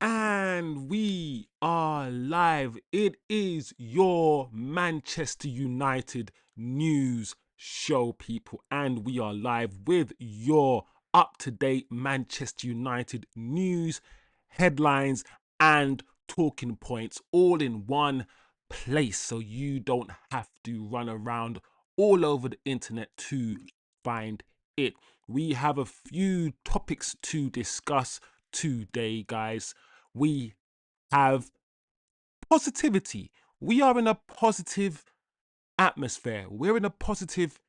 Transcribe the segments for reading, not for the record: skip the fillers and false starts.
And we are live. It is your Manchester United news show, people. And we are live with your up-to-date Manchester United news, headlines, and talking points all in one place. So you don't have to run around all over the internet to find it. We have a few topics to discuss today, guys. We have positivity. We are in a positive atmosphere. We're in a positive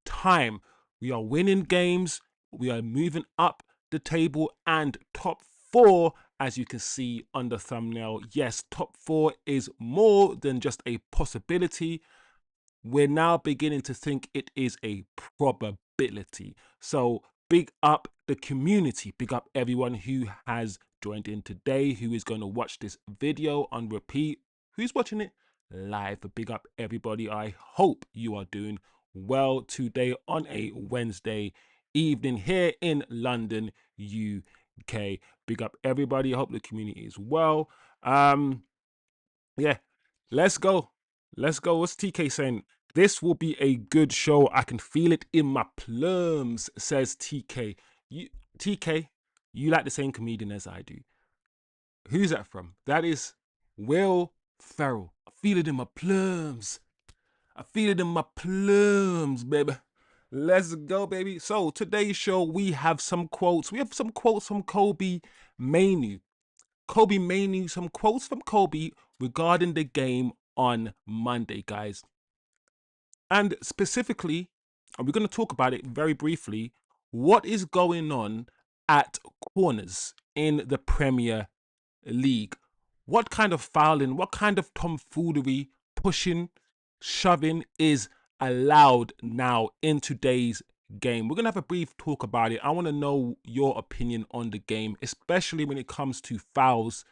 time. We are winning games. We are moving up the table and top four, as you can see on the thumbnail. Yes, top four is more than just a possibility. We're now beginning to think it is a probability. So big up the community, big up everyone who has joined in today, who is going to watch this video on repeat, who's watching it live. Big up everybody. I hope you are doing well today on a Wednesday evening here in London, UK. Big up everybody. I hope the community is well. Yeah, let's go. Let's go. What's TK saying? This will be a good show. I can feel it in my plums, says TK. TK, you like the same comedian as I do. Who's that from? That is Will Ferrell. I feel it in my plums. I feel it in my plums, baby. Let's go, baby. So today's show, we have some quotes. We have some quotes from Kobbie Mainoo. Kobbie Mainoo, some quotes from Kobbie regarding the game on Monday, guys. And specifically, and we're going to talk about it very briefly, what is going on at corners in the Premier League? What kind of fouling, what kind of tomfoolery, pushing, shoving is allowed now in today's game? We're going to have a brief talk about it. I want to know your opinion on the game, especially when it comes to fouls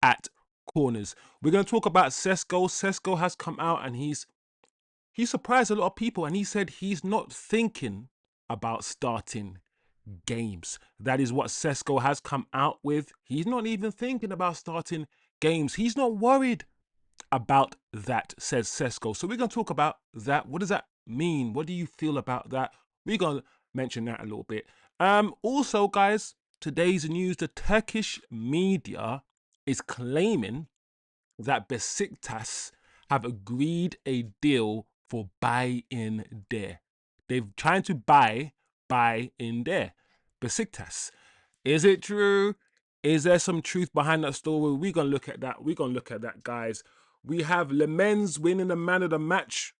at corners. We're going to talk about Sesko. Sesko has come out and he surprised a lot of people, and he said he's not thinking about starting games. That is what Sesko has come out with. He's not even thinking about starting games. He's not worried about that, says Sesko. So we're going to talk about that. What does that mean? What do you feel about that? We're going to mention that a little bit. Also, guys, today's news, the Turkish media is claiming that Besiktas have agreed a deal for Bayindir. They've trying to buy Bayindir. Besiktas. Is it true? Is there some truth behind that story? We're going to look at that. We're going to look at that, guys. We have Lammens winning the man of the match.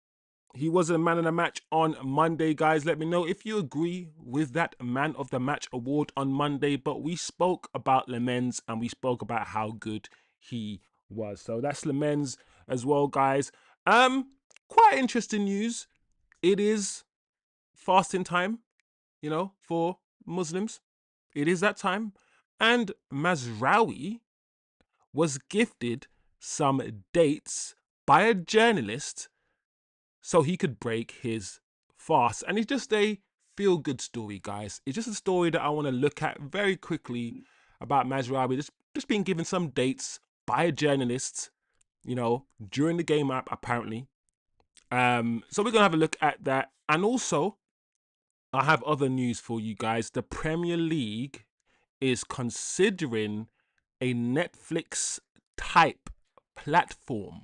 He was a man of the match on Monday, guys. Let me know if you agree with that man of the match award on Monday. But we spoke about Lammens and we spoke about how good he was. So that's Lammens as well, guys. Quite interesting news. It is fasting time, for Muslims. It is that time. And Mazraoui was gifted some dates by a journalist so he could break his fast. And it's just a feel-good story, guys. It's just a story that I want to look at very quickly about Mazraoui just being given some dates by a journalist, during the game app, apparently. So we're going to have a look at that. And also, I have other news for you guys. The Premier League is considering a Netflix type platform.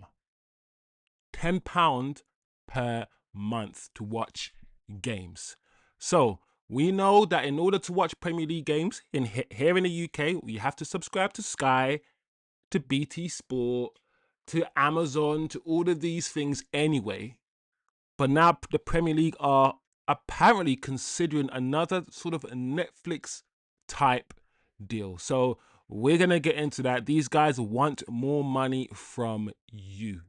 £10 per month to watch games. So we know that in order to watch Premier League games here in the UK, you have to subscribe to Sky, to BT Sport, to Amazon, to all of these things anyway. But now the Premier League are apparently considering another sort of Netflix type deal. So we're going to get into that. These guys want more money from you.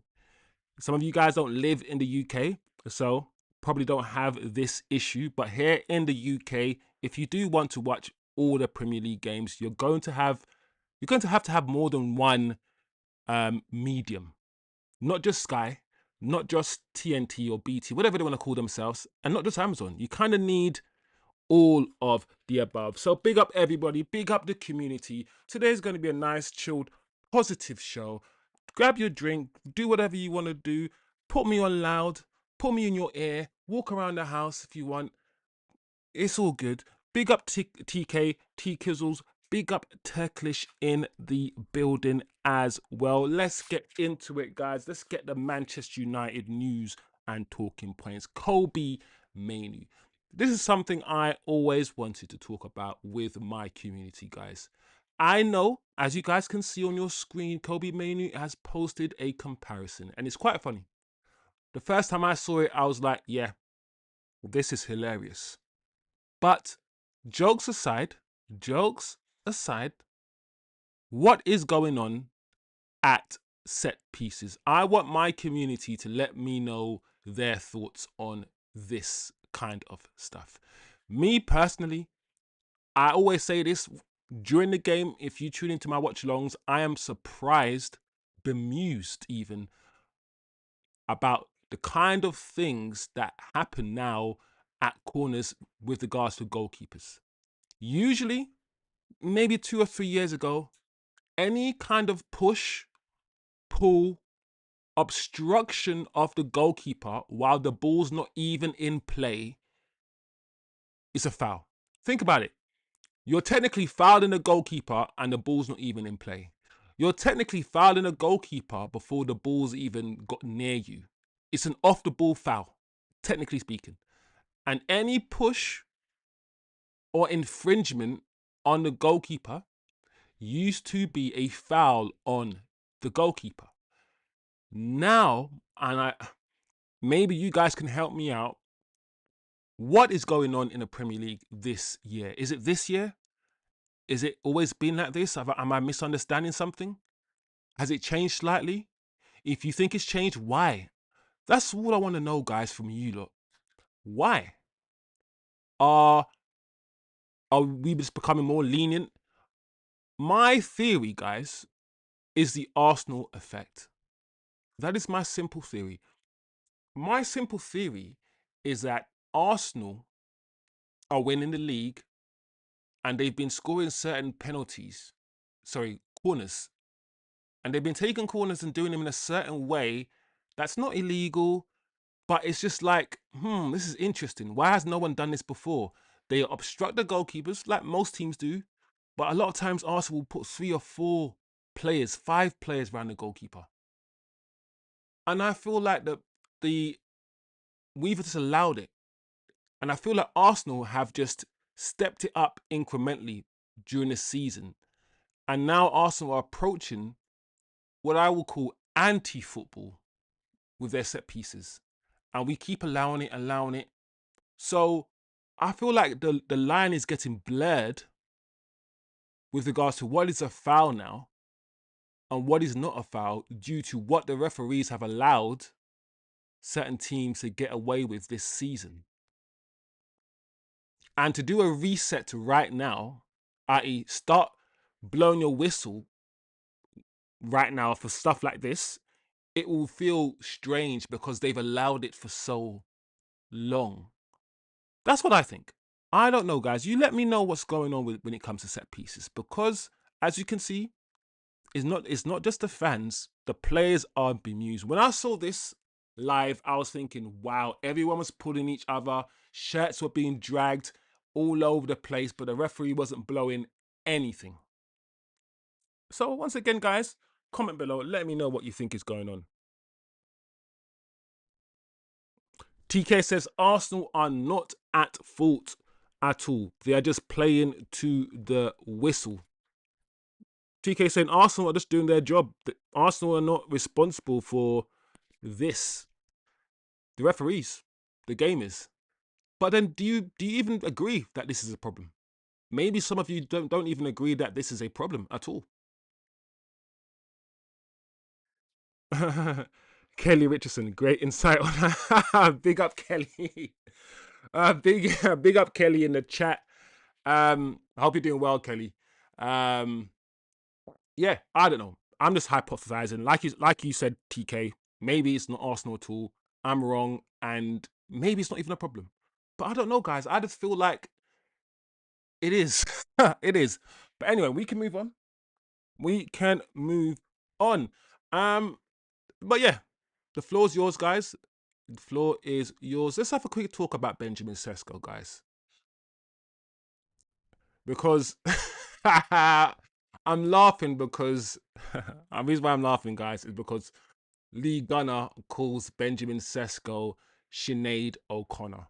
Some of you guys don't live in the UK, so probably don't have this issue. But here in the UK, if you do want to watch all the Premier League games, you're going to have to have more than one medium, not just Sky, not just TNT or BT, whatever they want to call themselves, and not just Amazon. You kind of need all of the above. So big up everybody, big up the community. Today's going to be a nice, chilled, positive show. Grab your drink, do whatever you want to do. Put me on loud, put me in your ear, walk around the house if you want. It's all good. Big up TK, T Kizzles. Big up Turkish in the building as well. Let's get into it, guys. Let's get the Manchester United news and talking points. Kobbie Mainoo. This is something I always wanted to talk about with my community, guys. I know, as you guys can see on your screen, Kobbie Mainoo has posted a comparison, and it's quite funny. The first time I saw it, I was like, yeah, this is hilarious. But jokes aside, what is going on at set pieces? I want my community to let me know their thoughts on this kind of stuff. Me personally, I always say this during the game. If you tune into my watch alongs, I am surprised, bemused even, about the kind of things that happen now at corners with regards to goalkeepers. Usually, maybe 2 or 3 years ago, any kind of push, pull, obstruction of the goalkeeper while the ball's not even in play is a foul. Think about it. You're technically fouling the goalkeeper and the ball's not even in play. You're technically fouling a goalkeeper before the ball's even got near you. It's an off the ball foul, technically speaking. And any push or infringement on the goalkeeper used to be a foul on the goalkeeper. Now, and maybe you guys can help me out. What is going on in the Premier League this year? Is it this year? Is it always been like this? Am I misunderstanding something? Has it changed slightly? If you think it's changed, why? That's all I want to know, guys, from you lot. Why? Are we just becoming more lenient? My theory, guys, is the Arsenal effect. That is my simple theory. My simple theory is that Arsenal are winning the league and they've been scoring certain corners. And they've been taking corners and doing them in a certain way that's not illegal, but it's just like, this is interesting. Why has no one done this before? They obstruct the goalkeepers like most teams do, but a lot of times Arsenal will put 3 or 4 players, 5 players around the goalkeeper. And I feel like we've just allowed it. And I feel like Arsenal have just stepped it up incrementally during the season. And now Arsenal are approaching what I will call anti-football with their set pieces. And we keep allowing it. So I feel like the line is getting blurred with regards to what is a foul now and what is not a foul due to what the referees have allowed certain teams to get away with this season. And to do a reset right now, i.e. start blowing your whistle right now for stuff like this, it will feel strange because they've allowed it for so long. That's what I think. I don't know, guys. You let me know what's going on when it comes to set pieces, because as you can see, it's not just the fans. The players are bemused. When I saw this live, I was thinking, wow, everyone was pulling each other. Shirts were being dragged all over the place, but the referee wasn't blowing anything. So once again, guys, comment below. Let me know what you think is going on. TK says Arsenal are not at fault at all. They are just playing to the whistle. TK saying Arsenal are just doing their job. Arsenal are not responsible for this. The referees, the gamers. But then do you even agree that this is a problem? Maybe some of you don't even agree that this is a problem at all. Kelly Richardson, great insight on big up Kelly. Big up Kelly in the chat. I hope you're doing well, Kelly. Yeah, I don't know. I'm just hypothesizing. Like you said, TK, maybe it's not Arsenal at all. I'm wrong, and maybe it's not even a problem. But I don't know, guys. I just feel like It is. It is. But anyway, we can move on. We can move on. But yeah, the floor's yours, guys. The floor is yours. Let's have a quick talk about Benjamin Sesko, guys. Because I'm laughing because the reason why I'm laughing, guys, is because Lee Gunner calls Benjamin Sesko Sinead O'Connor.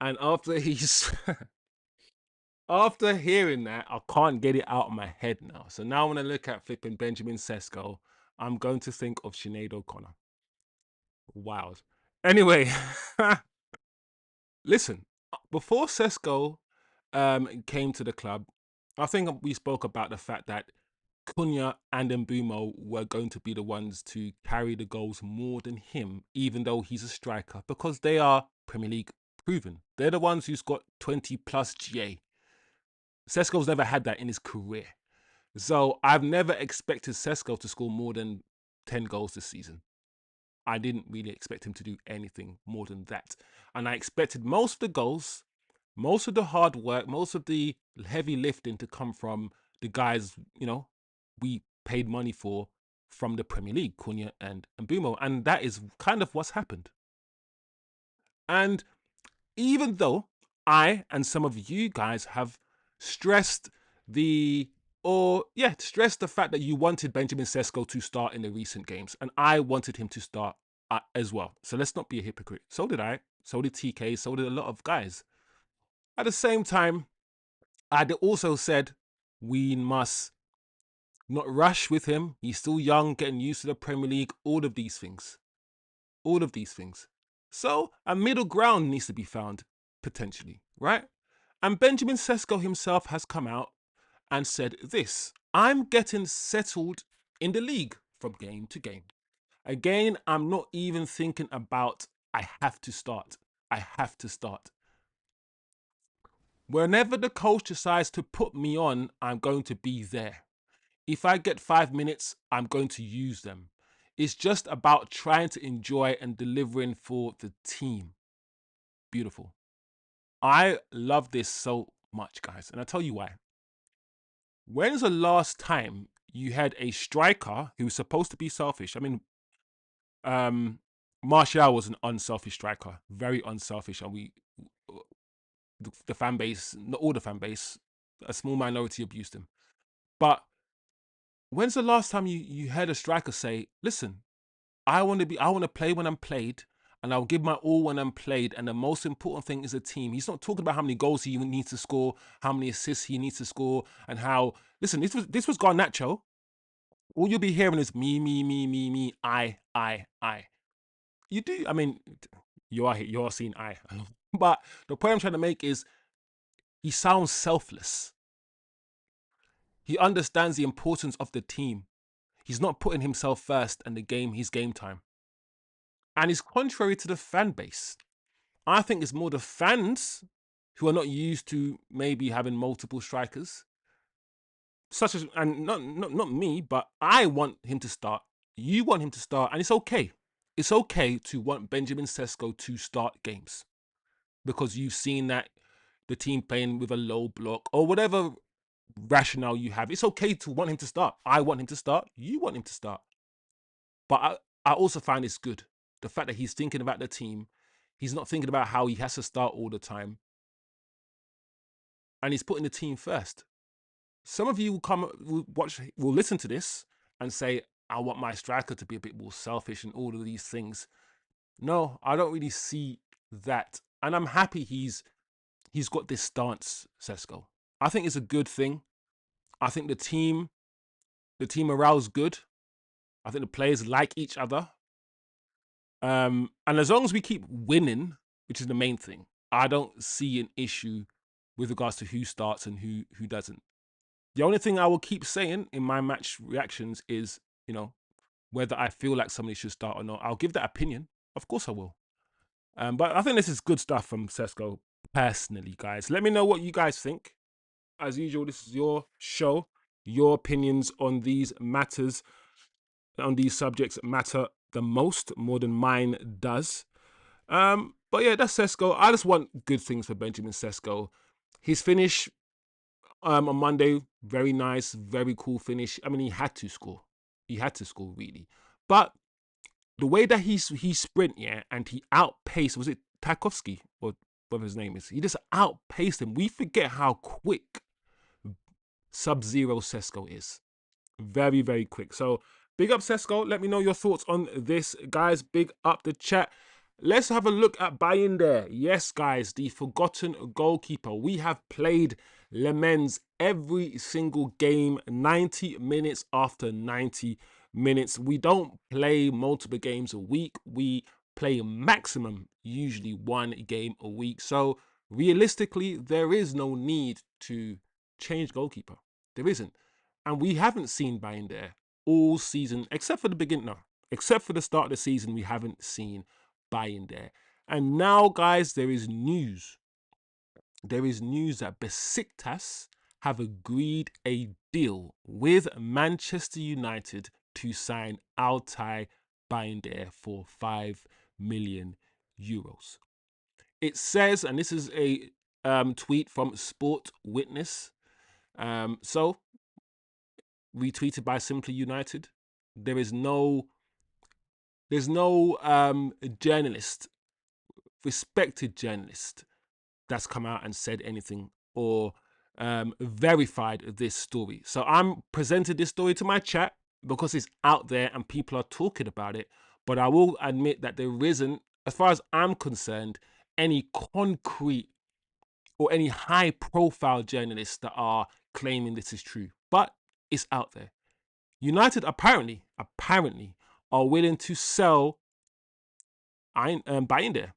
And after he's after hearing that, I can't get it out of my head now. So now when I look at flipping Benjamin Sesko, I'm going to think of Sinead O'Connor. Wild. Anyway, listen, before Sesko came to the club, I think we spoke about the fact that Cunha and Mbumo were going to be the ones to carry the goals more than him, even though he's a striker, because they are Premier League proven. They're the ones who's got 20 plus GA. Sesko's never had that in his career. So I've never expected Sesko to score more than 10 goals this season. I didn't really expect him to do anything more than that. And I expected most of the goals, most of the hard work, most of the heavy lifting to come from the guys, we paid money for from the Premier League, Cunha and Mbumo. And that is kind of what's happened. And even though I and some of you guys have stressed stressed the fact that you wanted Benjamin Sesko to start in the recent games, and I wanted him to start as well. So let's not be a hypocrite. So did I. So did TK. So did a lot of guys. At the same time, I also said we must not rush with him. He's still young, getting used to the Premier League. All of these things. All of these things. So a middle ground needs to be found, potentially, right? And Benjamin Sesko himself has come out and said this: I'm getting settled in the league from game to game. Again, I'm not even thinking about I have to start. I have to start. Whenever the coach decides to put me on, I'm going to be there. If I get 5 minutes, I'm going to use them. It's just about trying to enjoy and delivering for the team. Beautiful. I love this so much, guys. And I'll tell you why. When's the last time you had a striker who was supposed to be selfish? I mean, Martial was an unselfish striker, very unselfish. And the fan base, not all the fan base, a small minority abused him. But when's the last time you heard a striker say, listen, I want to play when I'm played, and I'll give my all when I'm played. And the most important thing is a team. He's not talking about how many goals he needs to score, how many assists he needs to score, and how. Listen, this was Garnacho. All you'll be hearing is me, I. You do. I mean, you're seeing I. But the point I'm trying to make is he sounds selfless. He understands the importance of the team. He's not putting himself first and his game time. And it's contrary to the fan base. I think it's more the fans who are not used to maybe having multiple strikers. Such as, and not me, but I want him to start. You want him to start, and it's okay. It's okay to want Benjamin Sesko to start games because you've seen that the team playing with a low block or whatever rationale you have. It's okay to want him to start. I want him to start. You want him to start. But I also find it's good. The fact that he's thinking about the team. He's not thinking about how he has to start all the time. And he's putting the team first. Some of you will listen to this and say, I want my striker to be a bit more selfish and all of these things. No, I don't really see that. And I'm happy he's got this stance, Sesko. I think it's a good thing. I think the team morale is good. I think the players like each other. And as long as we keep winning, which is the main thing, I don't see an issue with regards to who starts and who doesn't. The only thing I will keep saying in my match reactions is, whether I feel like somebody should start or not. I'll give that opinion. Of course I will. But I think this is good stuff from Sesko, personally, guys. Let me know what you guys think. As usual, this is your show. Your opinions on these matters, on these subjects matter the most, more than mine does. But yeah, that's Sesko. I just want good things for Benjamin Sesko. His finish on Monday. Very nice, very cool finish. I mean, he had to score. He had to score, really. But the way that he sprint, yeah, and he outpaced, was it Tarkovsky or whatever his name is? He just outpaced him. We forget how quick Sub-Zero Sesko is. Very, very quick. So big up Sesko. Let me know your thoughts on this, guys. Big up the chat. Let's have a look at Bayindir. Yes, guys, the forgotten goalkeeper. We have played Lammens every single game, 90 minutes after 90 minutes. We don't play multiple games a week. We play maximum, usually one game a week. So realistically, there is no need to change goalkeeper. There isn't. And we haven't seen Bayindir all season, except for the beginning. No, except for the start of the season, we haven't seen Bayindir. And now, guys, there is news. There is news that Besiktas have agreed a deal with Manchester United to sign Altay Bayindir for €5 million. It says, and this is a tweet from Sport Witness. So retweeted by Simply United. There's no journalist, respected journalist, that's come out and said anything or verified this story. So I'm presented this story to my chat because it's out there and people are talking about it. But I will admit that there isn't, as far as I'm concerned, any concrete or any high profile journalists that are claiming this is true. But it's out there. United apparently are willing to sell Bayindir.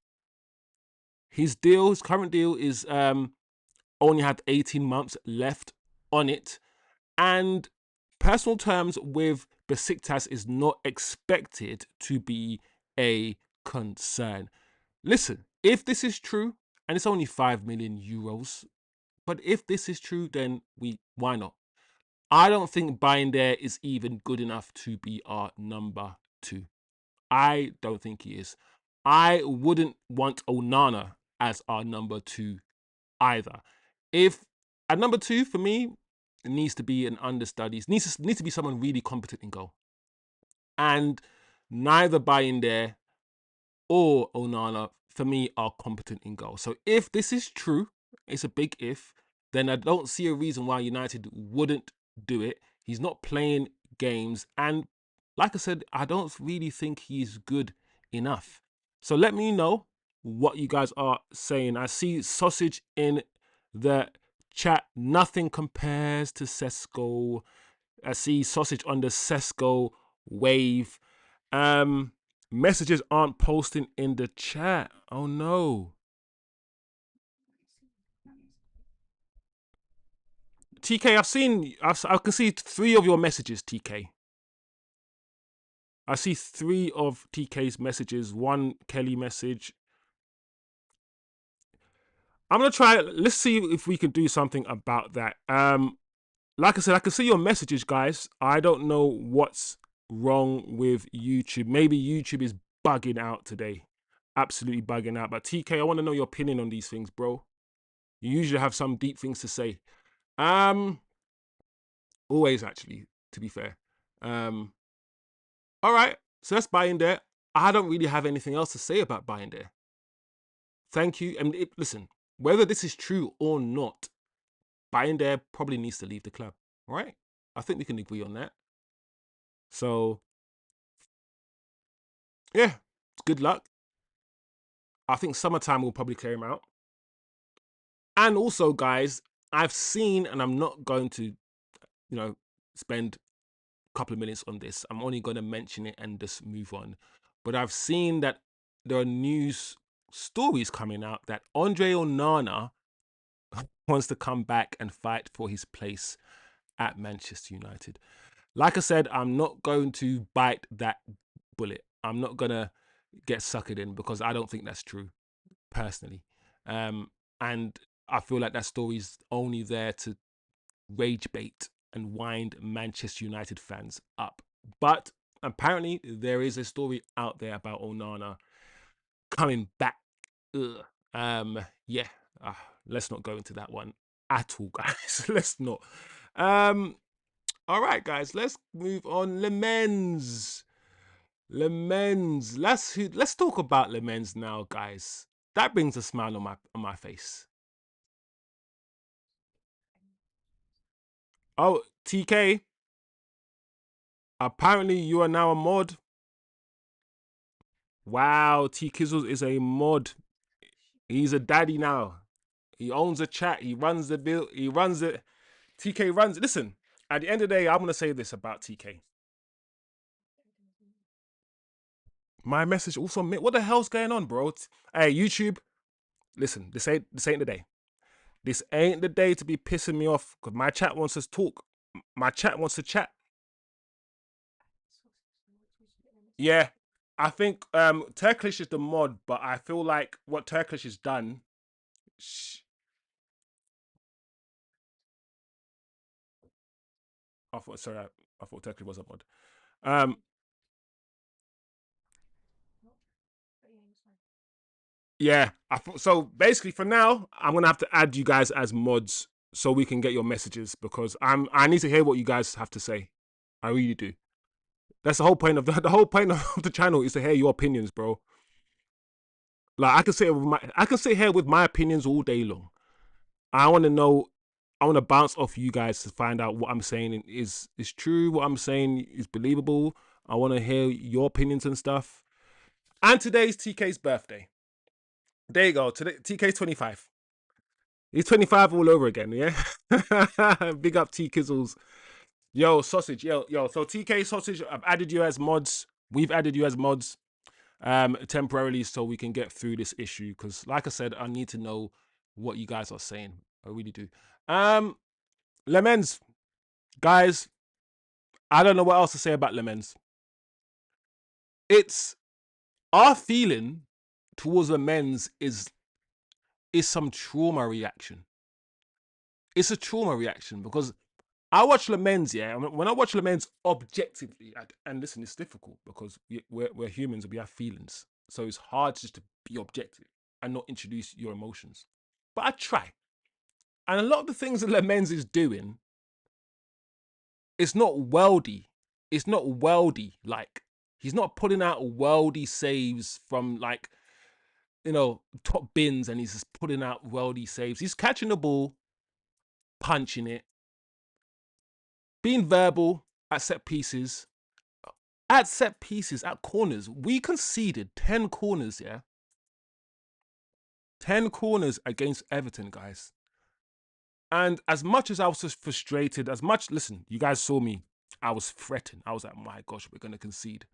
His current deal is only had 18 months left on it, and personal terms with Besiktas is not expected to be a concern. Listen, if this is true, and it's only €5 million, but if this is true, then why not? I don't think Bayindir is even good enough to be our number 2. I don't think he is. I wouldn't want Onana as our number 2 either. If at number 2 for me, it needs to be an understudy. It needs to be someone really competent in goal. And neither Bayindir or Onana for me are competent in goal. So if this is true, it's a big if, then I don't see a reason why United wouldn't do it. He's not playing games, and like I said, I don't really think he's good enough. So let me know what you guys are saying. I see Sausage in the chat. Nothing compares to Sesko. I see Sausage on the Sesko wave. Messages aren't posting in the chat. Oh no. TK, I can see 3 of your messages, TK. I see 3 of TK's messages, 1 Kelly message. I'm gonna try. Let's see if we can do something about that. Like I said, I can see your messages, guys. I don't know what's wrong with YouTube. Maybe YouTube is bugging out today, absolutely bugging out. But TK, I want to know your opinion on these things, bro. You usually have some deep things to say. Always, actually, to be fair. All right, so that's Bayindir. I don't really have anything else to say about Bayindir. Thank you. And listen, whether this is true or not, Bayindir probably needs to leave the club. All right, I think we can agree on that. So, yeah, good luck. I think summertime will probably clear him out. And also, guys, I've seen, and I'm not going to, spend a couple of minutes on this. I'm only going to mention it and just move on. But I've seen that there are news stories coming out that Andre Onana wants to come back and fight for his place at Manchester United. Like I said, I'm not going to bite that bullet. I'm not going to get suckered in because I don't think that's true, personally. And I feel like that story's only there to rage bait and wind Manchester United fans up. But apparently there is a story out there about Onana coming back. Yeah, let's not go into that one. at all, guys. Let's not. Um, all right, guys, let's move on. Lammens. Lammens. Let's talk about Lammens now, guys. That brings a smile on my face. Oh, TK, apparently you are now a mod. Wow, T Kizzles is a mod. He's a daddy now. He owns a chat. He runs the bill. He runs it. TK runs. Listen, at the end of the day, I'm gonna say this about TK. My message also. What the hell's going on, bro? Hey, YouTube. Listen, this ain't the day. This ain't the day to be pissing me off because my chat wants us to talk. My chat wants to chat. Yeah, I think Turkish is the mod, but I feel like what Turkish has done. Sh- I thought sorry, I thought Turkish was a mod. Um, yeah, I thought so. Basically, for now, I'm gonna have to add you guys as mods so we can get your messages because I need to hear what you guys have to say. I really do. That's the whole point of the whole point of the channel is to hear your opinions, bro. Like I can sit here with my opinions all day long. I want to know. I want to bounce off you guys to find out what I'm saying is true. What I'm saying is believable. I want to hear your opinions and stuff. And today's TK's birthday. There you go. Today TK's 25. He's 25 all over again. Yeah. Big up T Kizzles. Yo, sausage. Yo. So TK sausage. I've added you as mods. We've added you as mods. Temporarily so we can get through this issue because like I said I need to know what you guys are saying. I really do. Lammens, guys, I don't know what else to say about Lammens. It's our feeling towards Lammens is some trauma reaction. It's a trauma reaction because I watch Lammens, yeah. When I watch Lammens objectively, and listen, it's difficult because we're humans and we have feelings, so it's hard just to be objective and not introduce your emotions. But I try, and a lot of the things that Lammens is doing, it's not worldy. It's not worldy. Like he's not putting out worldy saves from like top bins, and he's just putting out worldy saves. He's catching the ball, punching it, being verbal at set pieces. At set pieces, at corners, we conceded 10 corners, yeah? 10 corners against Everton, guys. And as much as I was just frustrated, listen, you guys saw me, I was fretting. I was like, my gosh, we're going to concede.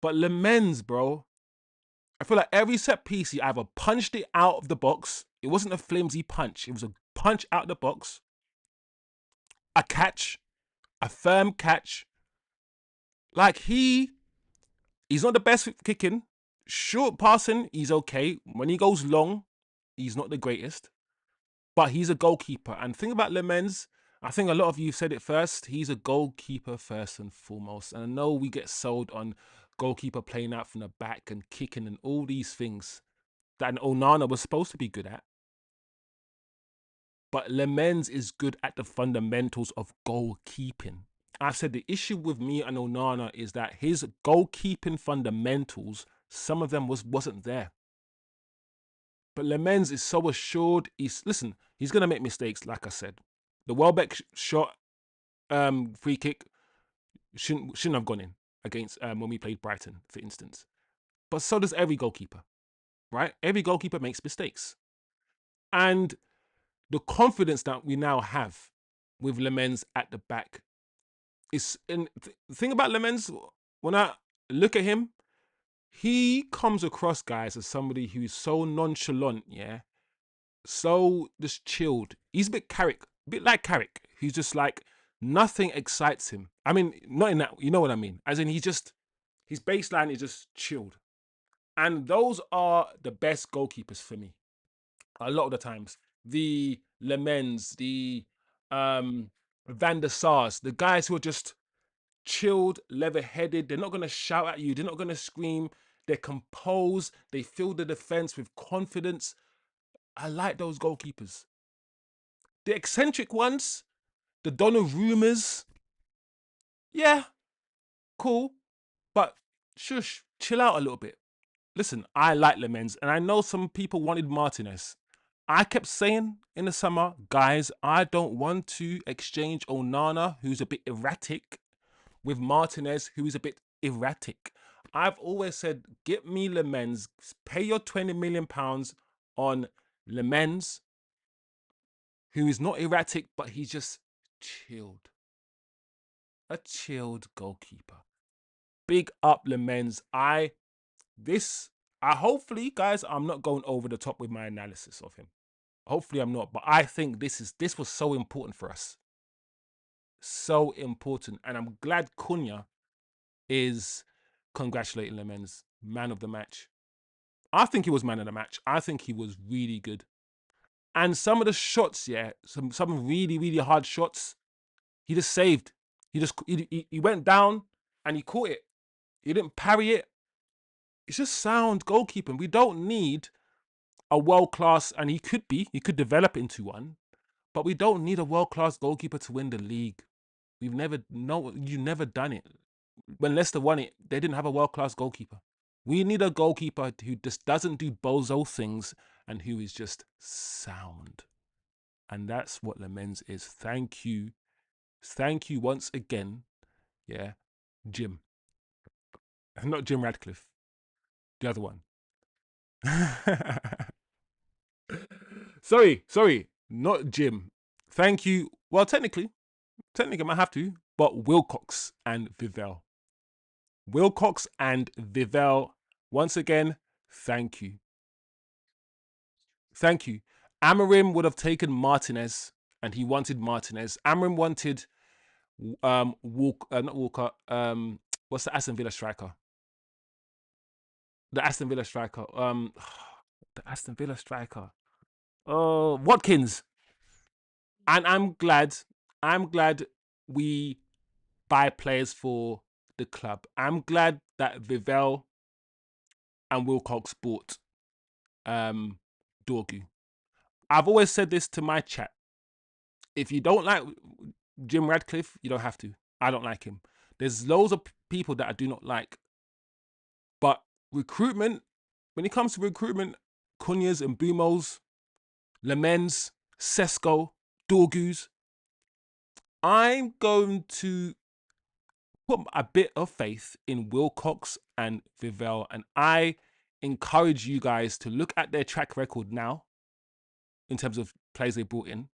But Lammens, bro, I feel like every set piece, he either punched it out of the box. It wasn't a flimsy punch. It was a punch out of the box. A catch, a firm catch. Like he's not the best at kicking. Short passing, he's okay. When he goes long, he's not the greatest. But he's a goalkeeper. And the thing about Lammens, I think a lot of you said it first, he's a goalkeeper first and foremost. And I know we get sold on goalkeeper playing out from the back and kicking and all these things that an Onana was supposed to be good at. But Lammens is good at the fundamentals of goalkeeping. I've said the issue with me and Onana is that his goalkeeping fundamentals, some of them wasn't there. But Lammens is so assured. He's gonna make mistakes, like I said. The Welbeck shot, free kick shouldn't have gone in against when we played Brighton, for instance. But so does every goalkeeper, right? Every goalkeeper makes mistakes, and the confidence that we now have with Lammens at the back is. And the thing about Lammens, when I look at him, he comes across, guys, as somebody who's so nonchalant, yeah, so just chilled. He's a bit like Carrick. He's just like nothing excites him. I mean, not in that, you know what I mean? As in, his baseline is just chilled. And those are the best goalkeepers for me. A lot of the times, the Lammens, the Van der Sars, the guys who are just chilled, level-headed. They're not going to shout at you. They're not going to scream. They're composed. They fill the defense with confidence. I like those goalkeepers. The eccentric ones, the Donna rumours, yeah, cool. But shush, chill out a little bit. Listen, I like Lammens, and I know some people wanted Martinez. I kept saying in the summer, guys, I don't want to exchange Onana, who's a bit erratic, with Martinez, who's a bit erratic. I've always said, get me Lammens, pay your £20 million on Lammens, who is not erratic, but he's just chilled. A chilled goalkeeper. Big up Lammens. Hopefully, guys, I'm not going over the top with my analysis of him. Hopefully I'm not, but I think this was so important for us. So important. And I'm glad Cunha is congratulating Lammens, man of the match. I think he was man of the match. I think he was really good. And some of the shots, yeah, some really, really hard shots, he just saved. He went down and he caught it. He didn't parry it. It's just sound goalkeeping. We don't need a world-class, and he could develop into one, but we don't need a world-class goalkeeper to win the league. You've never done it. When Leicester won it, they didn't have a world-class goalkeeper. We need a goalkeeper who just doesn't do bozo things and who is just sound. And that's what Lammens is. Thank you. Thank you once again. Yeah, Jim. Not Jim Radcliffe. The other one. Sorry. Not Jim. Thank you. Well, technically I might have to, but Wilcox and Vivell. Wilcox and Vivell, once again, thank you. Thank you. Amorim would have taken Martinez, and he wanted Martinez. Amorim wanted not Walker. What's the Aston Villa striker? The Aston Villa striker. The Aston Villa striker. Watkins. And I'm glad we buy players for the club. I'm glad that Vivell and Wilcox bought Dorgu. I've always said this to my chat. If you don't like Jim Radcliffe, you don't have to. I don't like him. There's loads of people that I do not like. But recruitment, when it comes to recruitment, Cunhas and Bumos, Lammens, Sesko, Dorgus, I'm going to put a bit of faith in Wilcox and Vivell, and I encourage you guys to look at their track record now in terms of players they brought in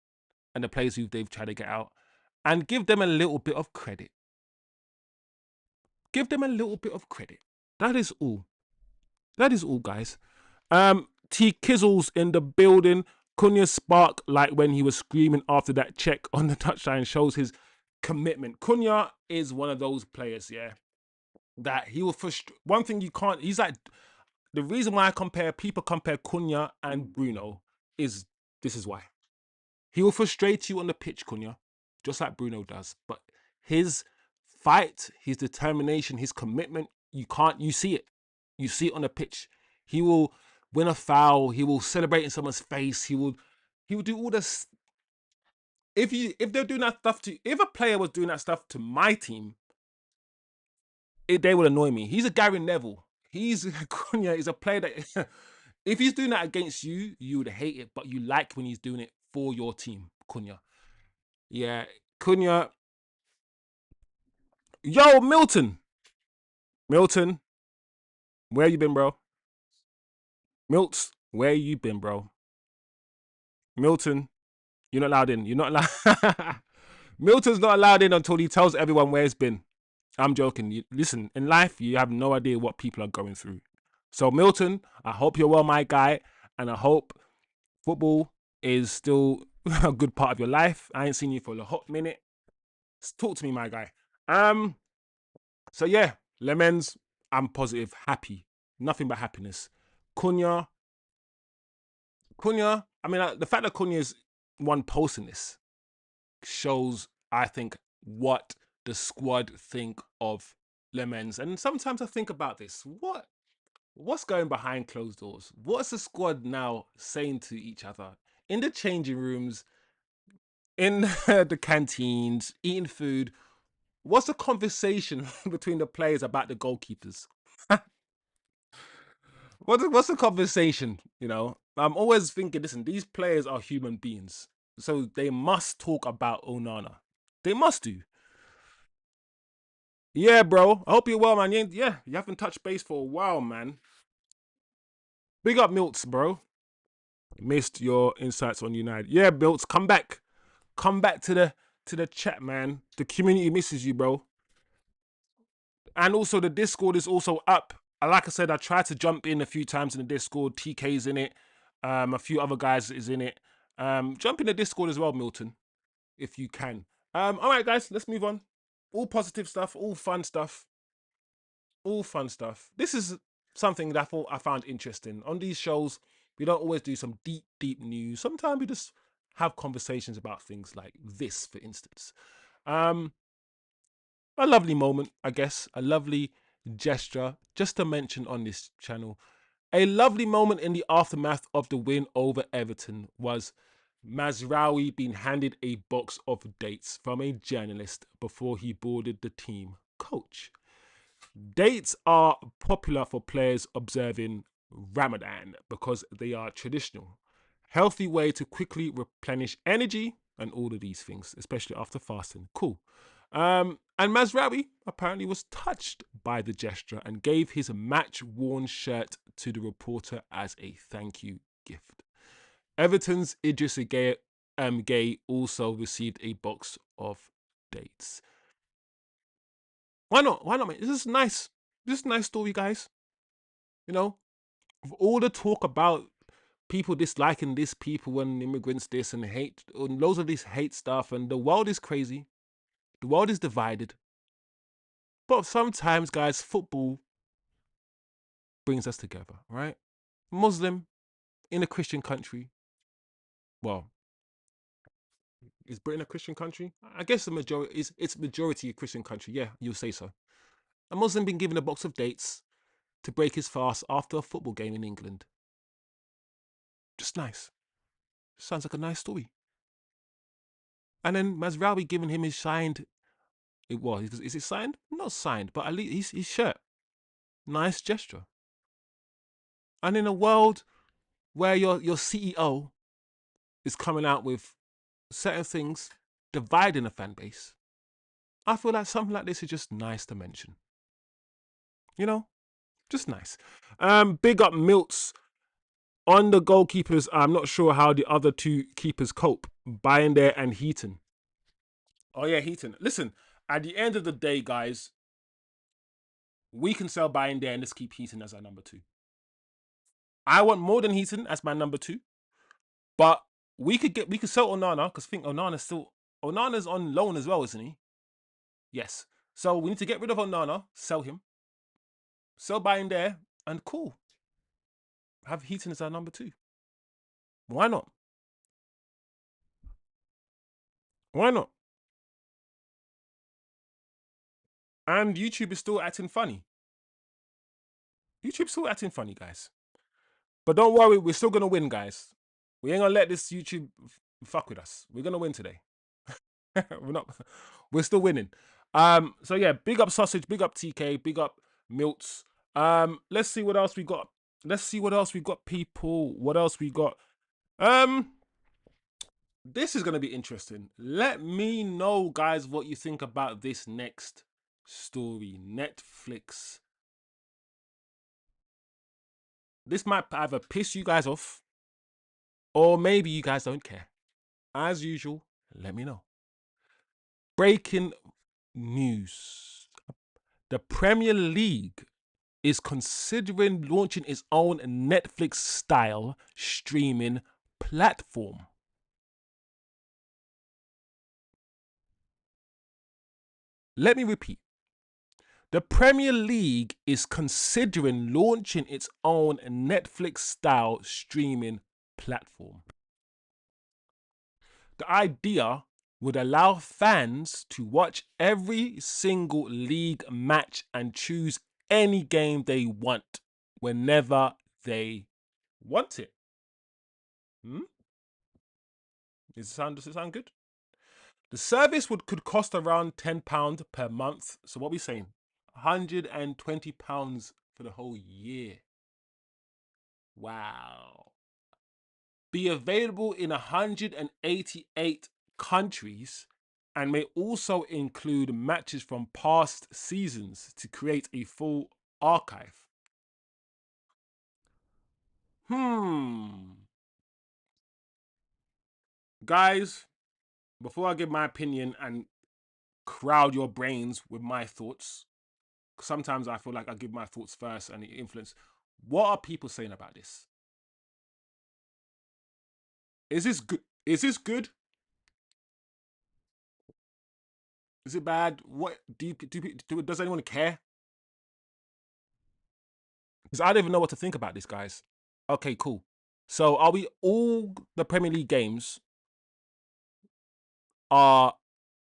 and the players who they've tried to get out, and give them a little bit of credit. Give them a little bit of credit. That is all. That is all, guys. T Kizzles in the building. Cunha's spark, like when he was screaming after that check on the touchline, shows his commitment. Cunha is one of those players, yeah, that he will frustrate. One thing you can't, he's like, the reason why people compare Cunha and Bruno is, this is why. He will frustrate you on the pitch, Cunha, just like Bruno does. But his fight, his determination, his commitment, you see it. You see it on the pitch. He will win a foul. He will celebrate in someone's face. He will do all this. If they're doing that stuff if a player was doing that stuff to my team, they would annoy me. He's a Gary Neville. Cunha is a player that if he's doing that against you, you would hate it, but you like when he's doing it for your team, Cunha. Yeah, Cunha. Yo, Milton, where you been, bro? Milts, where you been, bro? Milton, you're not allowed in. You're not allowed. Milton's not allowed in until he tells everyone where he's been. I'm joking. Listen, in life, you have no idea what people are going through. So, Milton, I hope you're well, my guy, and I hope football is still a good part of your life. I ain't seen you for a hot minute. Talk to me, my guy. So yeah, Lammens, I'm positive, happy, nothing but happiness. Cunha. I mean, the fact that Cunha is one post in this shows, I think, what the squad think of Lammens. And sometimes I think about this: what's going behind closed doors? What's the squad now saying to each other in the changing rooms? in the canteens, eating food. What's the conversation between the players about the goalkeepers? What's the conversation? You know, I'm always thinking, listen, these players are human beings, so they must talk about Onana. They must do. Yeah, bro. I hope you're well, man. You haven't touched base for a while, man. Big up, Milts, bro. Missed your insights on United. Yeah, Milts, come back. Come back to the chat, man. The community misses you, bro. And also the Discord is also up. Like I said, I tried to jump in a few times in the Discord. TK's in it. A few other guys is in it. Jump in the Discord as well, Milton, if you can. All right, guys, let's move on. All positive stuff, all fun stuff, all fun stuff. This is something that I found interesting. On these shows, we don't always do some deep news. Sometimes we just have conversations about things like this, for instance. Um, a lovely moment, I guess, a lovely gesture, just to mention on this channel. A lovely moment in the aftermath of the win over Everton was Mazraoui being handed a box of dates from a journalist before he boarded the team coach. Dates are popular for players observing Ramadan because they are traditional, healthy way to quickly replenish energy and all of these things, especially after fasting. Cool. And Mazraoui apparently was touched by the gesture and gave his match-worn shirt to the reporter as a thank you gift. Everton's Idris Gay also received a box of dates. Why not? Why not, man? This is nice. This is a nice story, guys. You know, with all the talk about people disliking this, people and immigrants this and hate, and loads of this hate stuff, and the world is crazy. The world is divided. But sometimes, guys, football brings us together, right? Muslim in a Christian country. Well, is Britain a Christian country? I guess the majority is it's majority a Christian country. Yeah, you'll say so. A Muslim being given a box of dates to break his fast after a football game in England. Just nice. Sounds like a nice story. And then Mazraoui giving him his signed. Is it signed? Not signed, but at least his shirt. Nice gesture. And in a world where your CEO is coming out with certain things dividing a fan base, I feel like something like this is just nice to mention. You know, just nice. Big up Milts on the goalkeepers. I'm not sure how the other two keepers cope. Bayindir and Heaton. Oh yeah, Heaton. Listen, at the end of the day, guys, we can sell Bayindir and let's keep Heaton as our number two. I want more than Heaton as my number two, but we could sell Onana because I think Onana's on loan as well, isn't he? Yes. So we need to get rid of Onana, sell him, sell Bayindir, and cool. Have Heaton as our number two. Why not? Why not? And YouTube is still acting funny. YouTube's still acting funny, guys. But don't worry, we're still gonna win, guys. We ain't gonna let this YouTube fuck with us. We're gonna win today. we're not. We're still winning. So yeah, big up Sausage, big up TK, big up Milts. Let's see what else we got. Let's see what else we got, people. What else we got? This is gonna be interesting. Let me know, guys, what you think about this next story. Netflix. This might either piss you guys off, or maybe you guys don't care. As usual, let me know. Breaking news. The Premier League is considering launching its own Netflix style streaming platform. Let me repeat. The Premier League is considering launching its own Netflix style streaming platform. The idea would allow fans to watch every single league match and choose any game they want whenever they want it. Does it sound good? The service could cost around £10 per month. So what are we saying? £120 for the whole year. Wow. Be available in 188 countries and may also include matches from past seasons to create a full archive. Guys, before I give my opinion and crowd your brains with my thoughts, sometimes I feel like I give my thoughts first and it influence. What are people saying about this? Is this good? Is this good? Is it bad? What does anyone care? Because I don't even know what to think about this, guys. Okay, cool. So are we all the Premier League games are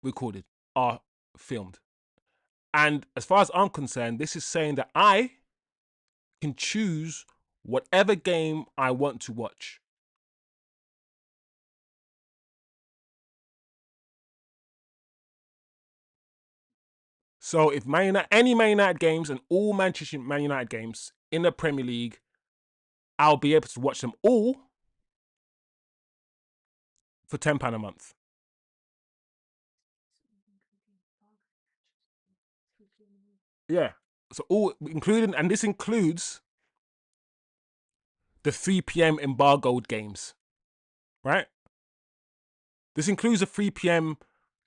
recorded, are filmed? And as far as I'm concerned, this is saying that I can choose whatever game I want to watch. So if any Man United games and all Manchester Man United games in the Premier League, I'll be able to watch them all for £10 a month. Yeah. So all including, and this includes the 3 p.m. embargoed games, right? This includes the 3 p.m.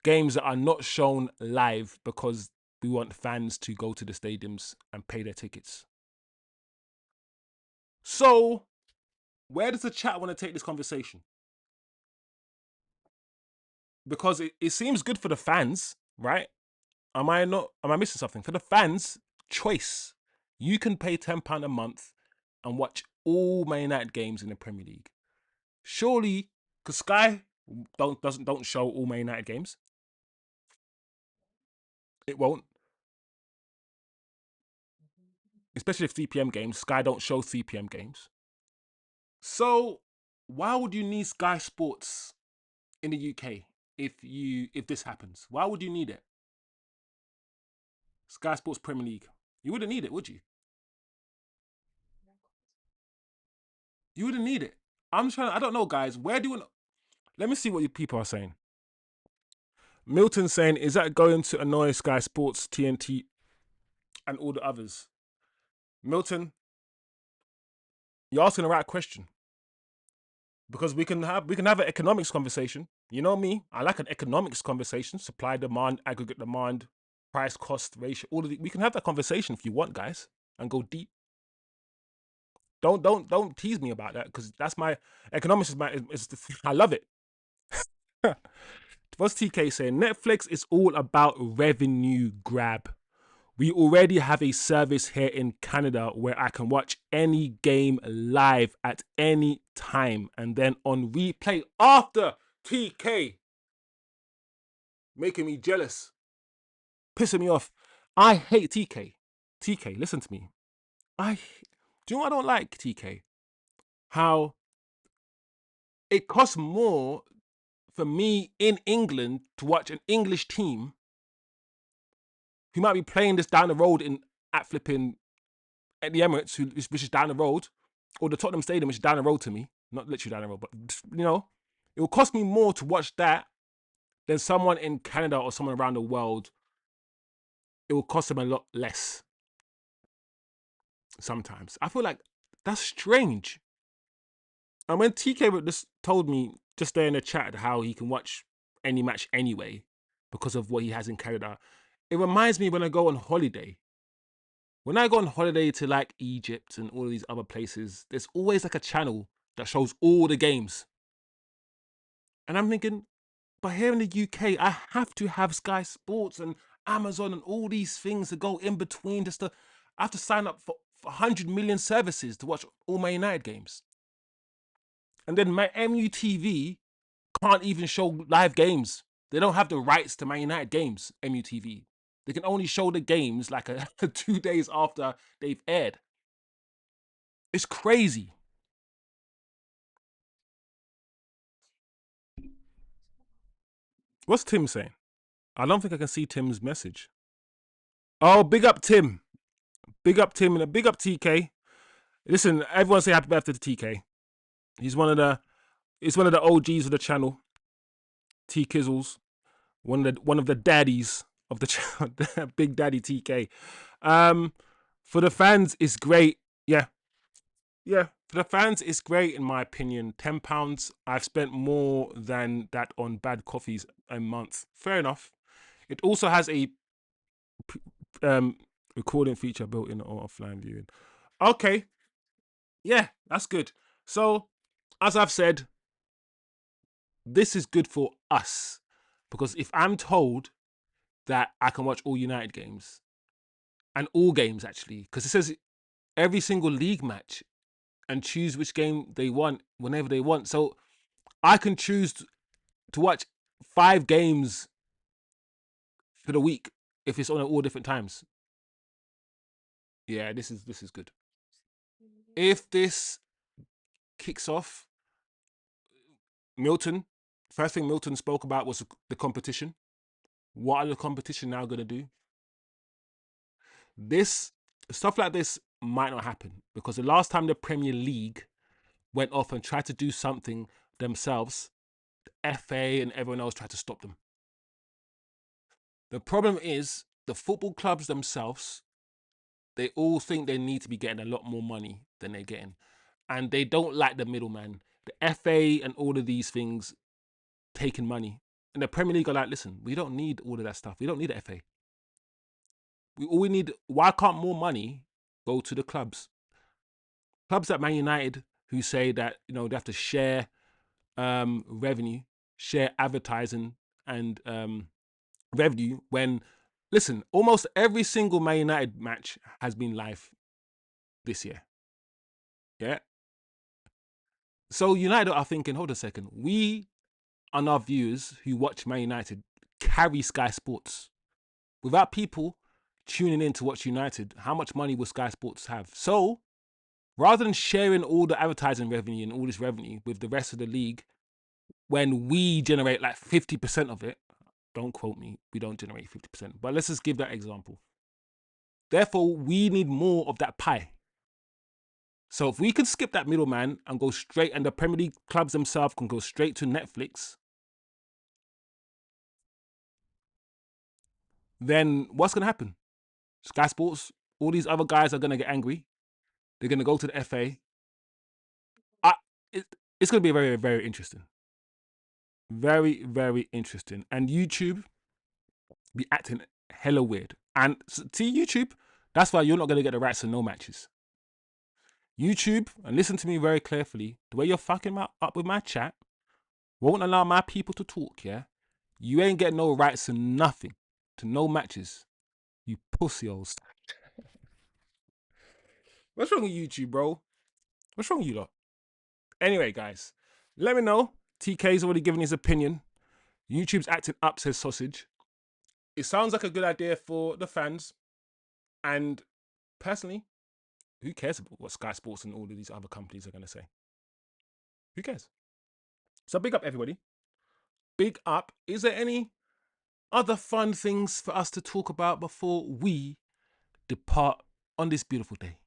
games that are not shown live because we want fans to go to the stadiums and pay their tickets. So, where does the chat want to take this conversation? Because it seems good for the fans, right? Am I missing something? For the fans, choice. You can pay £10 a month and watch all Man United games in the Premier League. Surely, because Sky don't show all Man United games. It won't. Especially if 3 p.m. games. Sky don't show 3 p.m. games. So why would you need Sky Sports in the UK if this happens? Why would you need it? Sky Sports Premier League. You wouldn't need it, would you? You wouldn't need it. I don't know, guys. Where do you let me see what you people are saying. Milton saying, is that going to annoy Sky Sports, TNT, and all the others? Milton, you're asking the right question. Because we can have an economics conversation. You know me, I like an economics conversation. Supply, demand, aggregate demand, price, cost, ratio. All of we can have that conversation if you want, guys, and go deep. Don't tease me about that because that's my economics I love it. What's TK saying? Netflix is all about revenue grab. We already have a service here in Canada where I can watch any game live at any time and then on replay after. TK. Making me jealous. Pissing me off. I hate TK. TK, listen to me. Do you know what I don't like, TK? How it costs more for me in England to watch an English team who might be playing this down the road at flipping at the Emirates, which is down the road, or the Tottenham Stadium, which is down the road to me. Not literally down the road, but it will cost me more to watch that than someone in Canada or someone around the world. It will cost them a lot less. Sometimes I feel like that's strange. And when TK just told me just there in the chat how he can watch any match anyway because of what he has in Canada, it reminds me when I go on holiday. When I go on holiday to like Egypt and all of these other places, there's always like a channel that shows all the games. And I'm thinking, but here in the UK, I have to have Sky Sports and Amazon and all these things to go in between I have to sign up for 100 million services to watch all my United games. And then my MUTV can't even show live games. They don't have the rights to Man United games, MUTV. They can only show the games like 2 days after they've aired. It's crazy. What's Tim saying? I don't think I can see Tim's message. Oh, big up Tim. Big up Tim and a big up TK. Listen, everyone say happy birthday to TK. He's one of the OGs of the channel. T Kizzles. One of the daddies of the channel. Big Daddy TK. For the fans, it's great. Yeah. Yeah. For the fans, it's great in my opinion. £10. I've spent more than that on bad coffees a month. Fair enough. It also has a um recording feature built in or offline viewing. Okay, yeah, that's good. So, as I've said, this is good for us because if I'm told that I can watch all United games and all games actually, because it says every single league match and choose which game they want whenever they want. So I can choose to watch 5 games for the week if it's on at all different times. Yeah, this is good. If this kicks off, Milton, first thing Milton spoke about was the competition. What are the competition now going to do? This stuff like this might not happen because the last time the Premier League went off and tried to do something themselves, the FA and everyone else tried to stop them. The problem is the football clubs themselves, they all think they need to be getting a lot more money than they're getting. And they don't like the middleman. The FA and all of these things taking money. And the Premier League are like, listen, we don't need all of that stuff. We don't need the FA. All we need, why can't more money go to the clubs? Clubs like Man United who say that, they have to share revenue, share advertising and revenue when, listen, almost every single Man United match has been live this year. Yeah. So United are thinking, hold a second, we and our viewers who watch Man United carry Sky Sports. Without people tuning in to watch United, how much money will Sky Sports have? So rather than sharing all the advertising revenue and all this revenue with the rest of the league, when we generate like 50% of it, don't quote me, we don't generate 50%, but let's just give that example. Therefore, we need more of that pie. So if we can skip that middleman and go straight, and the Premier League clubs themselves can go straight to Netflix, then what's going to happen? Sky Sports, all these other guys are going to get angry. They're going to go to the FA. It's going to be very, very interesting. Very, very interesting. And YouTube be acting hella weird. And see, YouTube, that's why you're not going to get the rights to no matches. YouTube, and listen to me very carefully, the way you're fucking up with my chat won't allow my people to talk, yeah? You ain't getting no rights to nothing, to no matches. You pussy holes. What's wrong with YouTube, bro? What's wrong with you lot? Anyway, guys, let me know. TK's already given his opinion. YouTube's acting up, says Sausage. It sounds like a good idea for the fans. And personally, who cares about what Sky Sports and all of these other companies are going to say? Who cares? So big up, everybody. Big up. Is there any other fun things for us to talk about before we depart on this beautiful day?